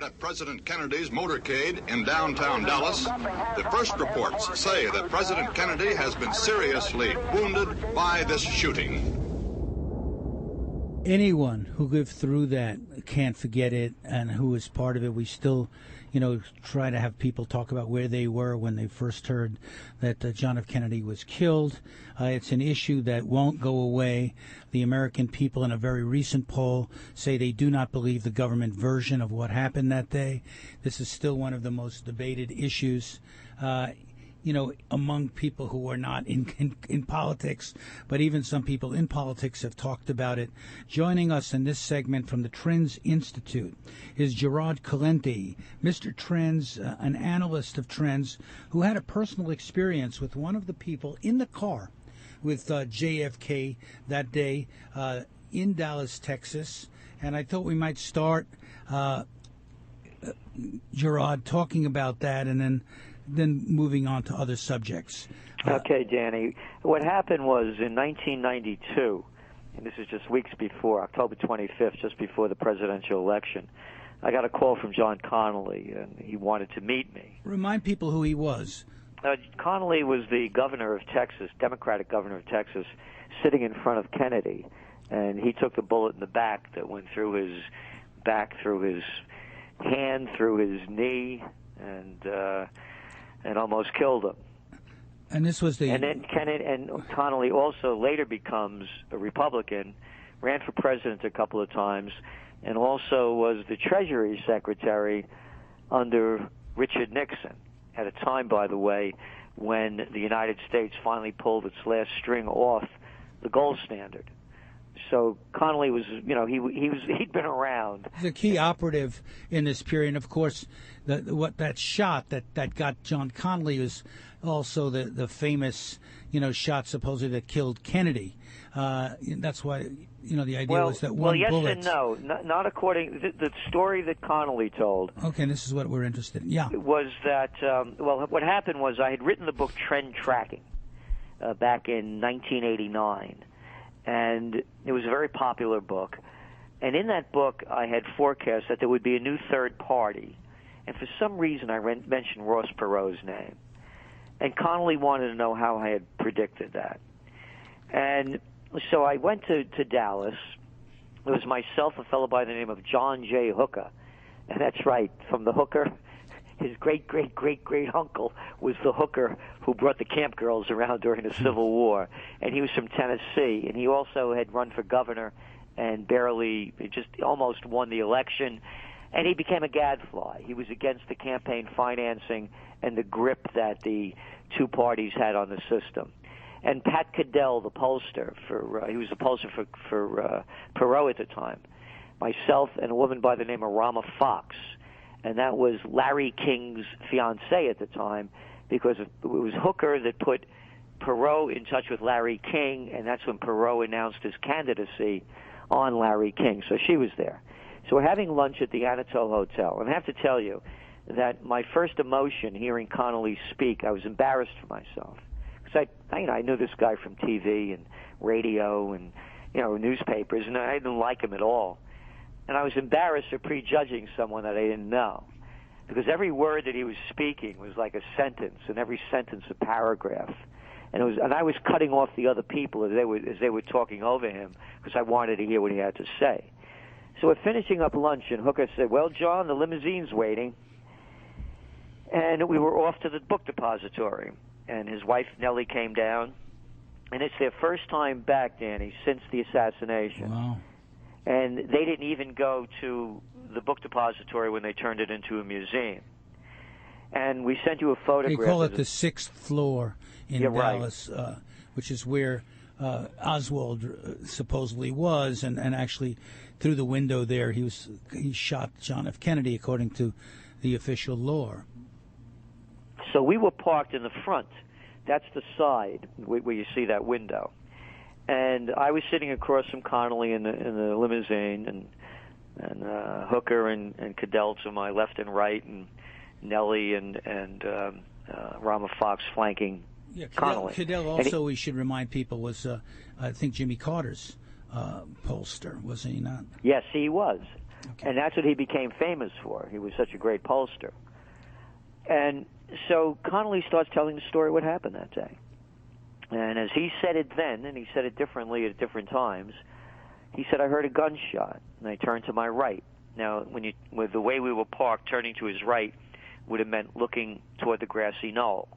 At President Kennedy's motorcade in downtown Dallas, the first reports say that President Kennedy has been seriously wounded by this shooting. Anyone who lived through that can't forget it, and who was part of it. We still, try to have people talk about where they were when they first heard that John F. Kennedy was killed. It's an issue that won't go away. The American people, in a very recent poll, say they do not believe the government version of what happened that day. This is still one of the most debated issues. Among people who are not in politics, but even some people in politics have talked about it. Joining us in this segment from the Trends Institute is Gerald Celente, Mr. Trends, an analyst of Trends, who had a personal experience with one of the people in the car with JFK that day in Dallas, Texas. And I thought we might start, Gerard, talking about that, and then moving on to other subjects. Okay, Danny. What happened was in 1992, and this is just weeks before, October 25th, just before the presidential election, I got a call from John Connally, and he wanted to meet me. Remind people who he was. Connally was the governor of Texas, Democratic governor of Texas, sitting in front of Kennedy, and he took the bullet in the back that went through his back, through his hand, through his knee, and almost killed him. And this was and then Connally also later becomes a Republican, ran for president a couple of times, and also was the Treasury Secretary under Richard Nixon, at a time, by the way, when the United States finally pulled its last string off the gold standard. So Connally was, he'd been around. The key operative in this period, and of course, that shot that got John Connally was also the famous, shot supposedly that killed Kennedy. That's why, the idea was that one bullet. Well, yes and no. Not according to the story that Connally told. Okay, and this is what we're interested in. Yeah. Was that, what happened was I had written the book Trend Tracking back in 1989. And it was a very popular book. And in that book, I had forecast that there would be a new third party. And for some reason, I mentioned Ross Perot's name. And Connally wanted to know how I had predicted that. And so I went to Dallas. It was myself, a fellow by the name of John J. Hooker. And that's right, from the Hooker. His great-great-great-great-uncle was the Hooker who brought the camp girls around during the Civil War, and he was from Tennessee, and he also had run for governor and just almost won the election, and he became a gadfly. He was against the campaign financing and the grip that the two parties had on the system. And Pat Cadell, the pollster, he was a pollster for Perot at the time, myself and a woman by the name of Rama Fox, and that was Larry King's fiancée at the time, because it was Hooker that put Perot in touch with Larry King, and that's when Perot announced his candidacy on Larry King. So she was there. So we're having lunch at the Anatole Hotel, and I have to tell you that my first emotion hearing Connally speak, I was embarrassed for myself, because I knew this guy from TV and radio and newspapers, and I didn't like him at all. And I was embarrassed for prejudging someone that I didn't know, because every word that he was speaking was like a sentence, and every sentence a paragraph. And I was cutting off the other people as they were talking over him, because I wanted to hear what he had to say. So we're finishing up lunch, and Hooker said, "Well, John, the limousine's waiting." And we were off to the book depository, and his wife Nellie came down, and it's their first time back, Danny, since the assassination. Wow. And they didn't even go to the book depository when they turned it into a museum. And we sent you a photograph. They call it the sixth floor in Dallas, right. Which is where Oswald supposedly was, and actually through the window there he shot John F. Kennedy according to the official lore. So we were parked in the front. That's the side where you see that window. And I was sitting across from Connally in the limousine, and Hooker and Cadell to my left and right, and Nellie and Rama Fox flanking Connally. Cadell also, we should remind people, was I think Jimmy Carter's pollster, was he not? Yes, he was. Okay. And that's what he became famous for. He was such a great pollster. And so Connally starts telling the story what happened that day. And as he said it then, and he said it differently at different times, he said, I heard a gunshot, and I turned to my right. Now, with the way we were parked, turning to his right would have meant looking toward the grassy knoll.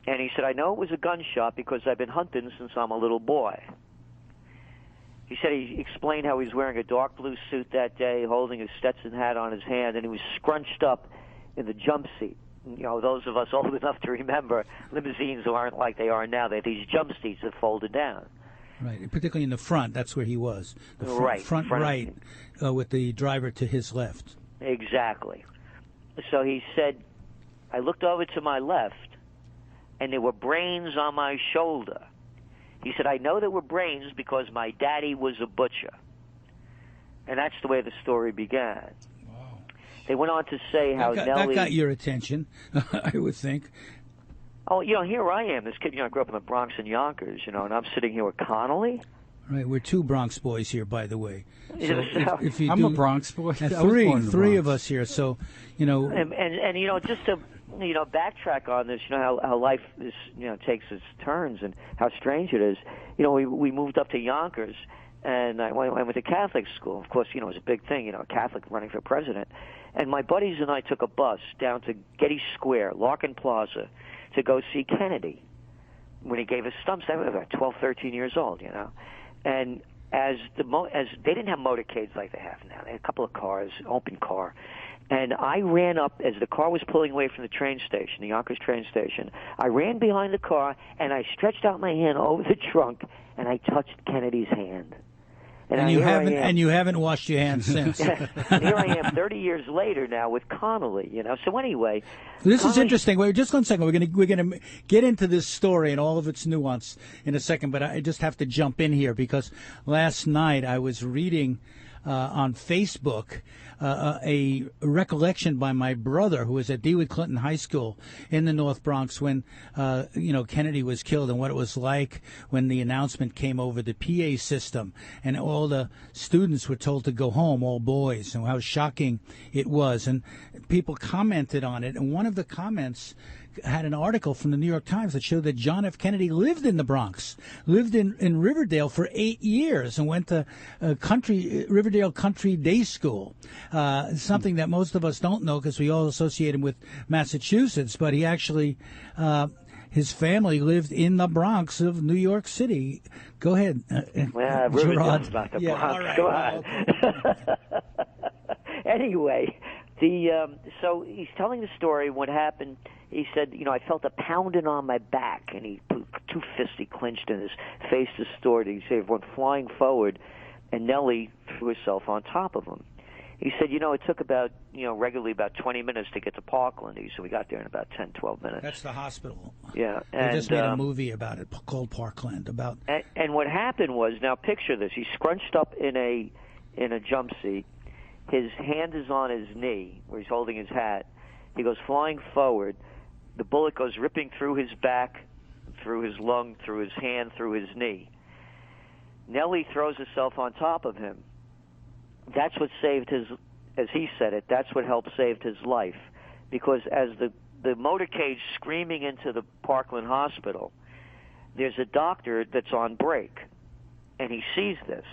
And he said, I know it was a gunshot because I've been hunting since I'm a little boy. He said he explained how he was wearing a dark blue suit that day, holding his Stetson hat on his hand, and he was scrunched up in the jump seat. You know, those of us old enough to remember, limousines aren't like they are now. They have these jump seats that folded down. Right, particularly in the front. That's where he was. The front right, with the driver to his left. Exactly. So he said, I looked over to my left, and there were brains on my shoulder. He said, I know there were brains because my daddy was a butcher. And that's the way the story began. Wow. They went on to say how Nellie... That got your attention, I would think. Oh, you know, here I am, this kid, you know, I grew up in the Bronx and Yonkers, you know, and I'm sitting here with Connally. Right, we're two Bronx boys here, by the way. So if you I'm a Bronx boy. Three of us here, so, you know... And you know, just to, you know, backtrack on this, you know, how life is, you know, takes its turns and how strange it is. You know, we moved up to Yonkers, and I went to Catholic school. Of course, you know, it was a big thing, you know, a Catholic running for president. And my buddies and I took a bus down to Getty Square, Larkin Plaza, to go see Kennedy when he gave his stumps. I was about 12, 13 years old, you know. And as they didn't have motorcades like they have now. They had a couple of cars, open car. And I ran up as the car was pulling away from the train station, the Yonkers train station. I ran behind the car, and I stretched out my hand over the trunk, and I touched Kennedy's hand. And you haven't washed your hands since. And here I am 30 years later now with Connally, you know. So anyway, this is interesting. Wait, just 1 second. We're gonna get into this story and all of its nuance in a second, but I just have to jump in here because last night I was reading on Facebook a recollection by my brother who was at DeWitt Clinton High School in the North Bronx when Kennedy was killed, and what it was like when the announcement came over the PA system and all the students were told to go home, all boys, and how shocking it was. And people commented on it, and one of the comments had an article from the New York Times that showed that John F. Kennedy lived in the Bronx, lived in Riverdale for 8 years, and went to Riverdale Country Day School. Something that most of us don't know because we all associate him with Massachusetts, but he actually, his family lived in the Bronx of New York City. Go ahead, well, Riverdale's not the Bronx. All right, go on. Anyway, so he's telling the story. What happened? He said, you know, I felt a pounding on my back, and he put two fists he clenched and his face distorted. He said, went flying forward, and Nellie threw herself on top of him. He said, you know, it took regularly about 20 minutes to get to Parkland. So we got there in about 10, 12 minutes. That's the hospital. Yeah. They just made a movie about it called Parkland. And what happened was, now picture this, he's scrunched up in a jump seat. His hand is on his knee where he's holding his hat. He goes flying forward. The bullet goes ripping through his back, through his lung, through his hand, through his knee. Nellie throws herself on top of him. That's what saved his, as he said it, that's what helped save his life. Because as the motorcade screaming into the Parkland Hospital, there's a doctor that's on break, and he sees this.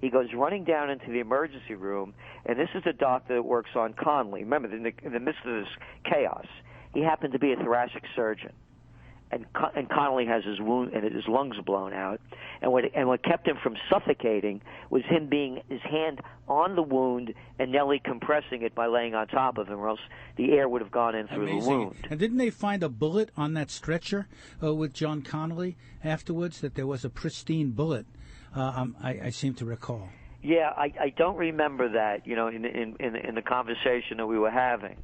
He goes running down into the emergency room, and this is the doctor that works on Connally. Remember, in the midst of this chaos, he happened to be a thoracic surgeon, and Connally has his wound and his lungs blown out. And what kept him from suffocating was him being his hand on the wound and Nellie compressing it by laying on top of him, or else the air would have gone in through the wound. And didn't they find a bullet on that stretcher with John Connally afterwards? That there was a pristine bullet. I seem to recall. Yeah, I don't remember that, you know, in the conversation that we were having.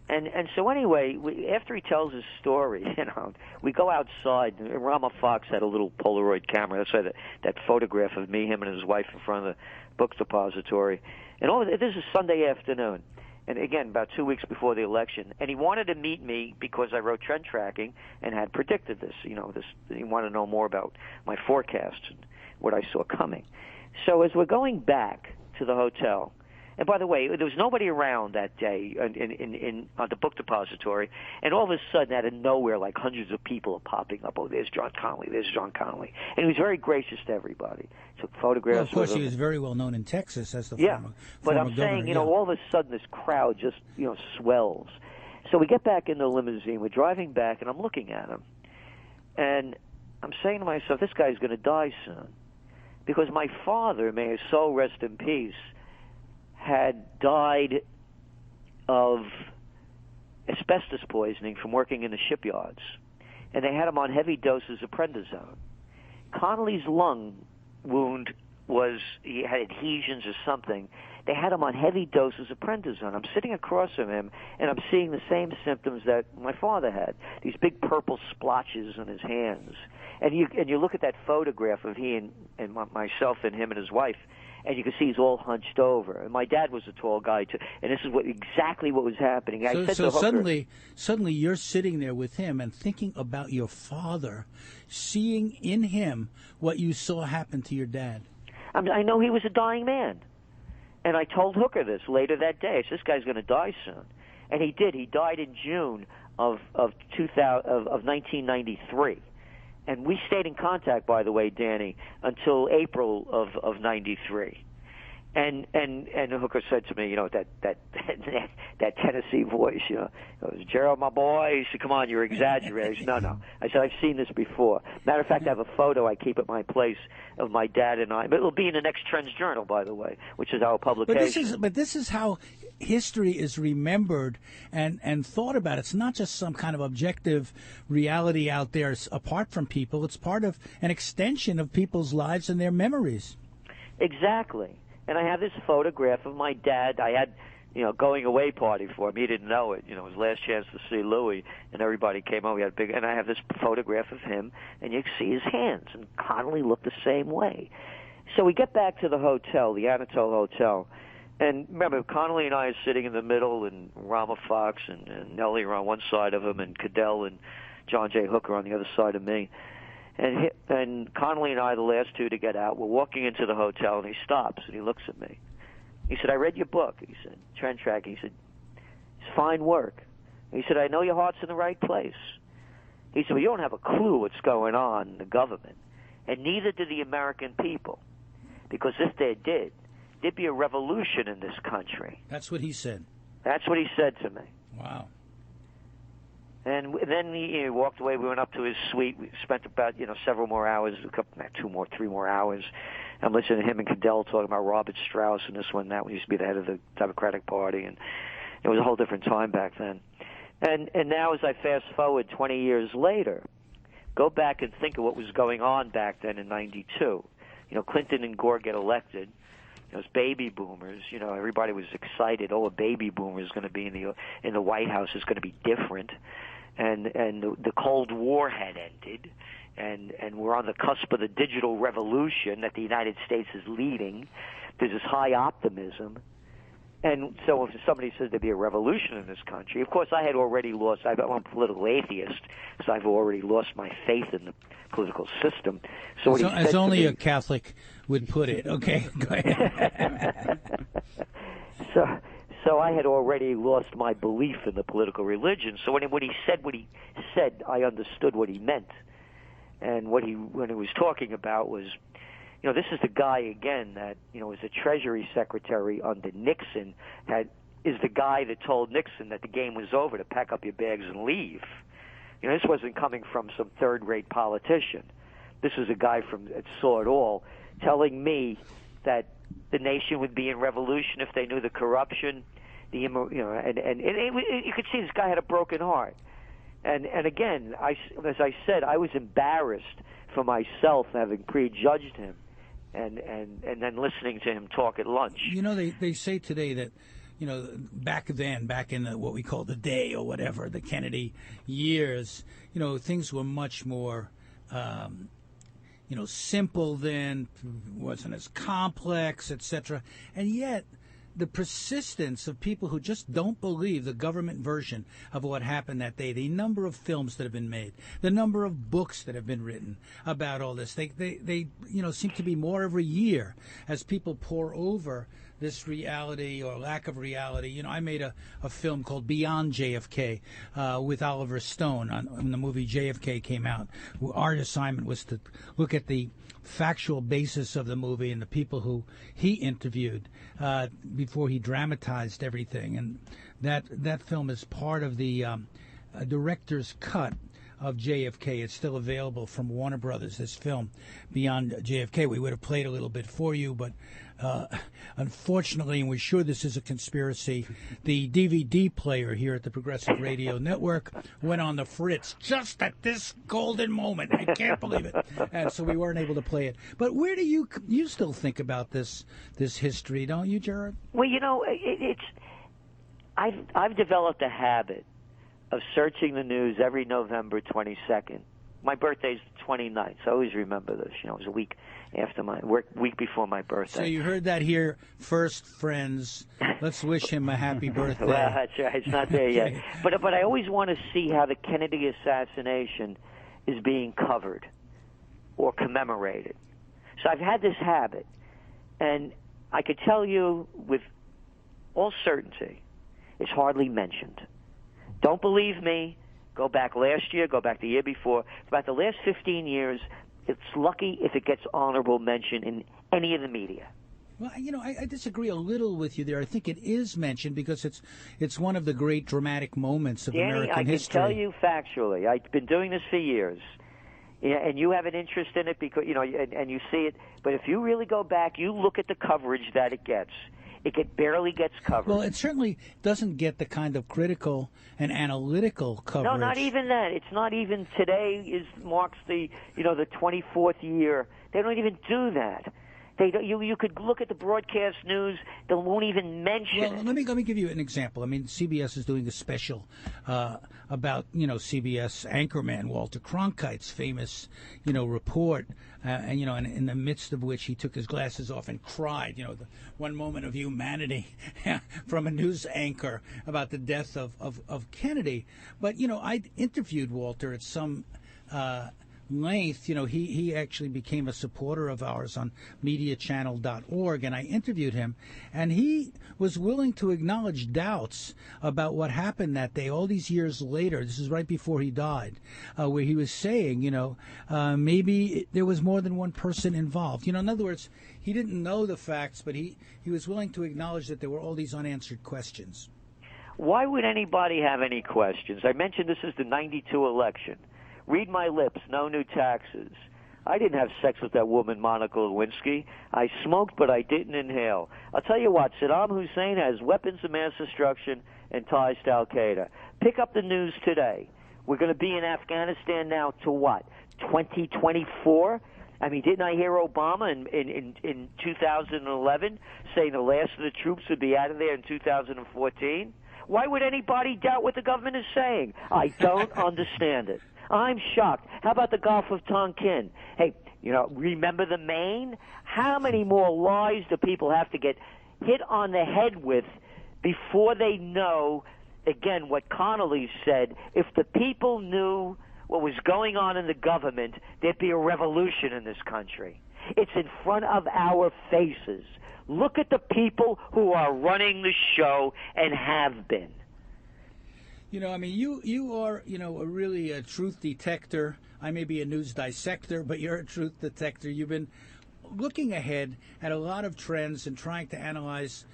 And so anyway, after he tells his story, you know, we go outside. Rama Fox had a little Polaroid camera. That's why that photograph of me, him, and his wife in front of the book depository. And this is Sunday afternoon. And again, about 2 weeks before the election. And he wanted to meet me because I wrote Trend Tracking and had predicted this. You know, he wanted to know more about my forecast and what I saw coming. So as we're going back to the hotel, And by the way, there was nobody around that day in the book depository, and all of a sudden, out of nowhere, like hundreds of people are popping up. Oh, there's John Connally, there's John Connally. And he was very gracious to everybody. Took photographs. Well, of course, with him. He was very well known in Texas as the yeah. former But I'm governor. saying, all of a sudden, this crowd just, swells. So we get back in the limousine. We're driving back, and I'm looking at him. And I'm saying to myself, this guy's going to die soon. Because my father, may his soul rest in peace, had died of asbestos poisoning from working in the shipyards. And they had him on heavy doses of prednisone. Connally's lung wound he had adhesions or something. They had him on heavy doses of prednisone. I'm sitting across from him, and I'm seeing the same symptoms that my father had, these big purple splotches on his hands. And you look at that photograph of he and myself and him and his wife, and you can see he's all hunched over. And my dad was a tall guy too, and this is exactly what was happening. So suddenly you're sitting there with him and thinking about your father, seeing in him what you saw happen to your dad. I know he was a dying man, and I told Hooker this later that day. I said, this guy's going to die soon, and he did. He died in June of 1993. And we stayed in contact, by the way, Danny, until April of '93. And Hooker said to me, that Tennessee voice, Gerald, my boy. He said, come on, you're exaggerating. I said, no. I said, I've seen this before. Matter of fact, I have a photo I keep at my place of my dad and I. But it'll be in the next TrendsJournal, by the way, which is our publication. But this is how history is remembered and thought about. It's not just some kind of objective reality out there apart from people. It's part of an extension of people's lives and their memories. Exactly. And I have this photograph of my dad. I had, going away party for him. He didn't know it. His last chance to see Louis, and everybody came over. We had and I have this photograph of him, and you can see his hands. And Connally looked the same way. So we get back to the hotel, the Anatole Hotel. And remember, Connally and I are sitting in the middle, and Rama Fox and Nellie are on one side of him, and Cadell and John J. Hooker on the other side of me. And Connally and I, the last two to get out, we're walking into the hotel, and he stops, and he looks at me. He said, I read your book. He said, Trend Tracking. He said, it's fine work. He said, I know your heart's in the right place. He said, well, you don't have a clue what's going on in the government, and neither do the American people, because if they did, there'd be a revolution in this country. That's what he said. That's what he said to me. Wow. And then he walked away. We went up to his suite. We spent about, several more hours, 3 more hours. I'm listening to him and Cadell talking about Robert Strauss and this one and that. He used to be the head of the Democratic Party, and it was a whole different time back then. And now, as I fast forward 20 years later, go back and think of what was going on back then in '92. Clinton and Gore get elected. Those baby boomers, everybody was excited. Oh, a baby boomer is going to be in the White House. Is going to be different. And the Cold War had ended, and we're on the cusp of the digital revolution that the United States is leading. There's this high optimism. And so if somebody says there'd be a revolution in this country, of course I had already lost. I'm a political atheist, so I've already lost my faith in the political system. So as only a Catholic would put it. Okay, go ahead. So I had already lost my belief in the political religion. So when he said, I understood what he meant. And when he was talking about was, this is the guy again that, was a Treasury Secretary under Nixon, is the guy that told Nixon that the game was over, to pack up your bags and leave. This wasn't coming from some third-rate politician. This is a guy that saw it all, telling me that the nation would be in revolution if they knew the corruption, and you could see this guy had a broken heart. And again, as I said, I was embarrassed for myself having prejudged him, and then listening to him talk at lunch. They say today that, back in what we call the day or whatever, the Kennedy years, things were much more, simple then, wasn't as complex, etc. And yet, the persistence of people who just don't believe the government version of what happened that day, the number of films that have been made, the number of books that have been written about all this, they seem to be more every year as people pore over this reality or lack of reality. You know, I made a film called Beyond JFK with Oliver Stone when the movie JFK came out. Our assignment was to look at the factual basis of the movie and the people who he interviewed before he dramatized everything. And that film is part of the director's cut of JFK. It's still available from Warner Brothers, this film, Beyond JFK. We would have played a little bit for you, but unfortunately, and we're sure this is a conspiracy, the DVD player here at the Progressive Radio Network went on the fritz just at this golden moment. I can't believe it. And so we weren't able to play it. But where do you still think about this history, don't you, Gerald? Well, you know, I've developed a habit of searching the news every November 22nd. My birthday's the 29th, so I always remember this. You know, it was a week after week before my birthday. So you heard that here first, friends. Let's wish him a happy birthday. Well, that's right. It's not there Okay. yet. But I always want to see how the Kennedy assassination is being covered or commemorated. So I've had this habit, and I could tell you with all certainty, it's hardly mentioned. Don't believe me? Go back last year, go back the year before. About the last 15 years, it's lucky if it gets honorable mention in any of the media. Well, you know, I disagree a little with you there. I think it is mentioned because it's one of the great dramatic moments of American history. I can tell you factually. I've been doing this for years. Yeah, and you have an interest in it because you know, and you see it. But if you really go back, you look at the coverage that it gets. It barely gets covered. Well, it certainly doesn't get the kind of critical and analytical coverage. No, not even that. It's not even today marks the 24th year. They don't even do that. You could look at the broadcast news. They won't even mention it. Well, let me give you an example. I mean, CBS is doing a special about CBS anchorman Walter Cronkite's famous report, and in the midst of which he took his glasses off and cried. The one moment of humanity from a news anchor about the death of Kennedy. But I interviewed Walter at some length. He actually became a supporter of ours on MediaChannel.org, and I interviewed him, and he was willing to acknowledge doubts about what happened that day all these years later. This is right before he died, where he was saying, maybe there was more than one person involved. In other words, he didn't know the facts, but he was willing to acknowledge that there were all these unanswered questions. Why would anybody have any questions? I mentioned this is the 92 election. Read my lips, no new taxes. I didn't have sex with that woman, Monica Lewinsky. I smoked, but I didn't inhale. I'll tell you what, Saddam Hussein has weapons of mass destruction and ties to Al-Qaeda. Pick up the news today. We're going to be in Afghanistan now to what, 2024? I mean, didn't I hear Obama in 2011 saying the last of the troops would be out of there in 2014? Why would anybody doubt what the government is saying? I don't understand it. I'm shocked. How about the Gulf of Tonkin? Hey, remember the Maine? How many more lies do people have to get hit on the head with before they know, again, what Connally said, if the people knew what was going on in the government, there'd be a revolution in this country. It's in front of our faces. Look at the people who are running the show and have been. You are, really a truth detector. I may be a news dissector, but you're a truth detector. You've been looking ahead at a lot of trends and trying to analyze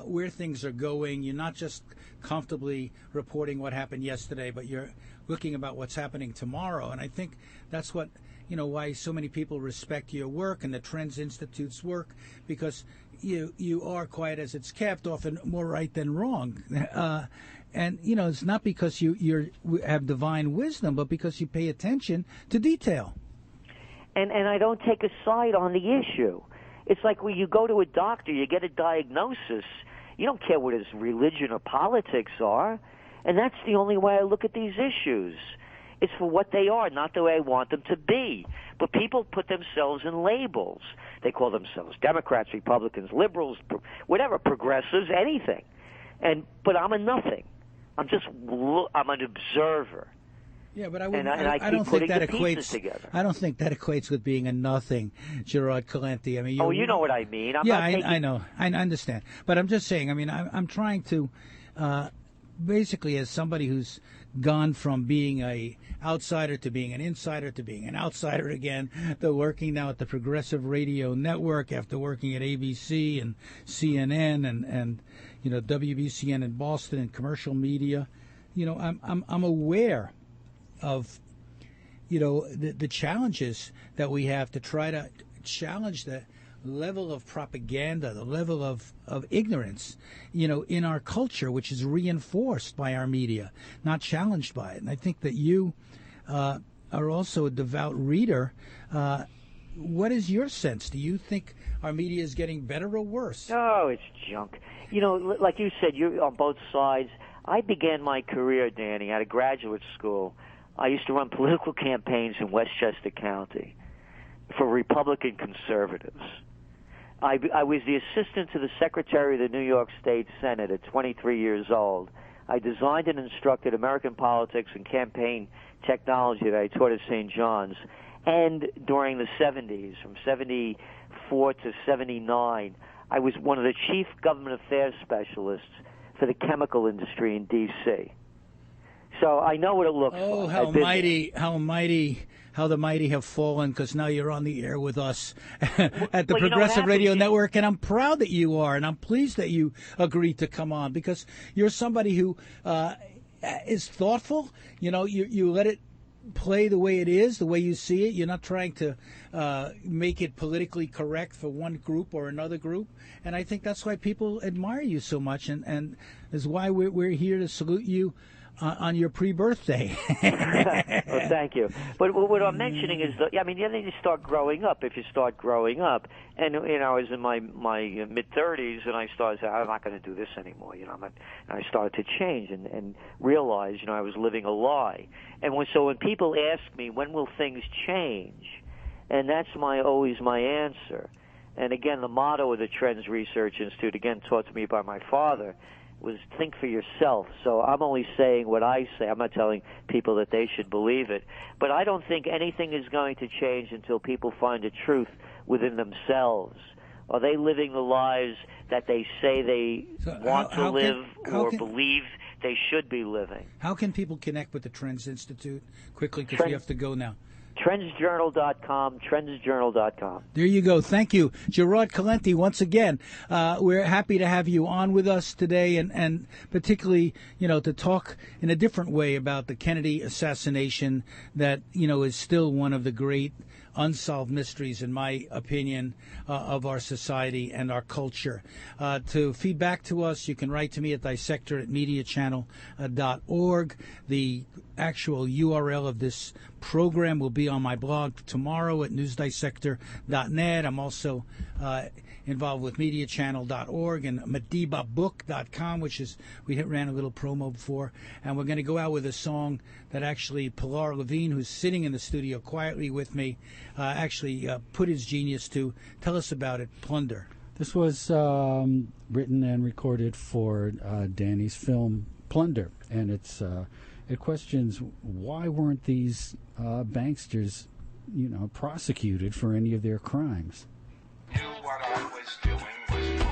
where things are going. You're not just comfortably reporting what happened yesterday, but you're looking about what's happening tomorrow. And I think that's what, why so many people respect your work and the Trends Institute's work, because you are quiet as it's kept, often more right than wrong. And, it's not because you have divine wisdom, but because you pay attention to detail. And I don't take a side on the issue. It's like when you go to a doctor, you get a diagnosis. You don't care what his religion or politics are. And that's the only way I look at these issues. It's for what they are, not the way I want them to be. But people put themselves in labels. They call themselves Democrats, Republicans, liberals, whatever, progressives, anything. But I'm a nothing. I'm an observer. Yeah, but I don't think that equates together. I don't think that equates with being a nothing, Gerald Celente. I mean, you know what I mean. I know. I understand. But I'm just saying. I mean, I'm trying to, basically, as somebody who's gone from being a outsider to being an insider to being an outsider again, to working now at the Progressive Radio Network after working at ABC and CNN and WBCN in Boston and commercial media. I'm aware of the challenges that we have to try to challenge the level of propaganda, the level of ignorance, in our culture, which is reinforced by our media, not challenged by it. And I think that you are also a devout reader. What is your sense? Do you think our media is getting better or worse? Oh, it's junk. Like you said, you're on both sides. I began my career, Danny, at a graduate school. I used to run political campaigns in Westchester County for Republican conservatives. I was the assistant to the Secretary of the New York State Senate at 23 years old. I designed and instructed American politics and campaign technology that I taught at St. John's. And during the 70s, from 74 to 79, I was one of the chief government affairs specialists for the chemical industry in D.C. So I know what it looks like. Oh, how the mighty have fallen, because now you're on the air with us at the Progressive Radio Network, and I'm proud that you are, and I'm pleased that you agreed to come on, because you're somebody who is thoughtful. You let it play the way it is, the way you see it. You're not trying to make it politically correct for one group or another group, and I think that's why people admire you so much, and is why we're here to salute you on your pre-birthday. Well, thank you. But what I'm mentioning is, then you start growing up. If you start growing up, and I was in my mid-30s, and I started saying, I'm not going to do this anymore. And I started to change and realize, I was living a lie. And when people ask me, when will things change? And that's always my answer. And again, the motto of the Trends Research Institute, again taught to me by my father, was think for yourself. So I'm only saying what I say. I'm not telling people that they should believe it. But I don't think anything is going to change until people find a truth within themselves. Are they living the lives that they say they want to live or believe they should be living? How can people connect with the Trends Institute quickly, because we have to go now? TrendsJournal.com, TrendsJournal.com. There you go. Thank you. Gerald Celente, once again, we're happy to have you on with us today, and particularly, to talk in a different way about the Kennedy assassination that, is still one of the great unsolved mysteries, in my opinion, of our society and our culture. To feedback to us, you can write to me at dissector@mediachannel.org. The actual URL of this program will be on my blog tomorrow at newsdissector.net. I'm also involved with mediachannel.org and medibabook.com, which is, we ran a little promo before, and we're going to go out with a song that actually Pilar Levine, who's sitting in the studio quietly with me, put his genius to. Tell us about it, Plunder. This was written and recorded for Danny's film Plunder, and it questions why weren't these banksters, prosecuted for any of their crimes. What I was doing was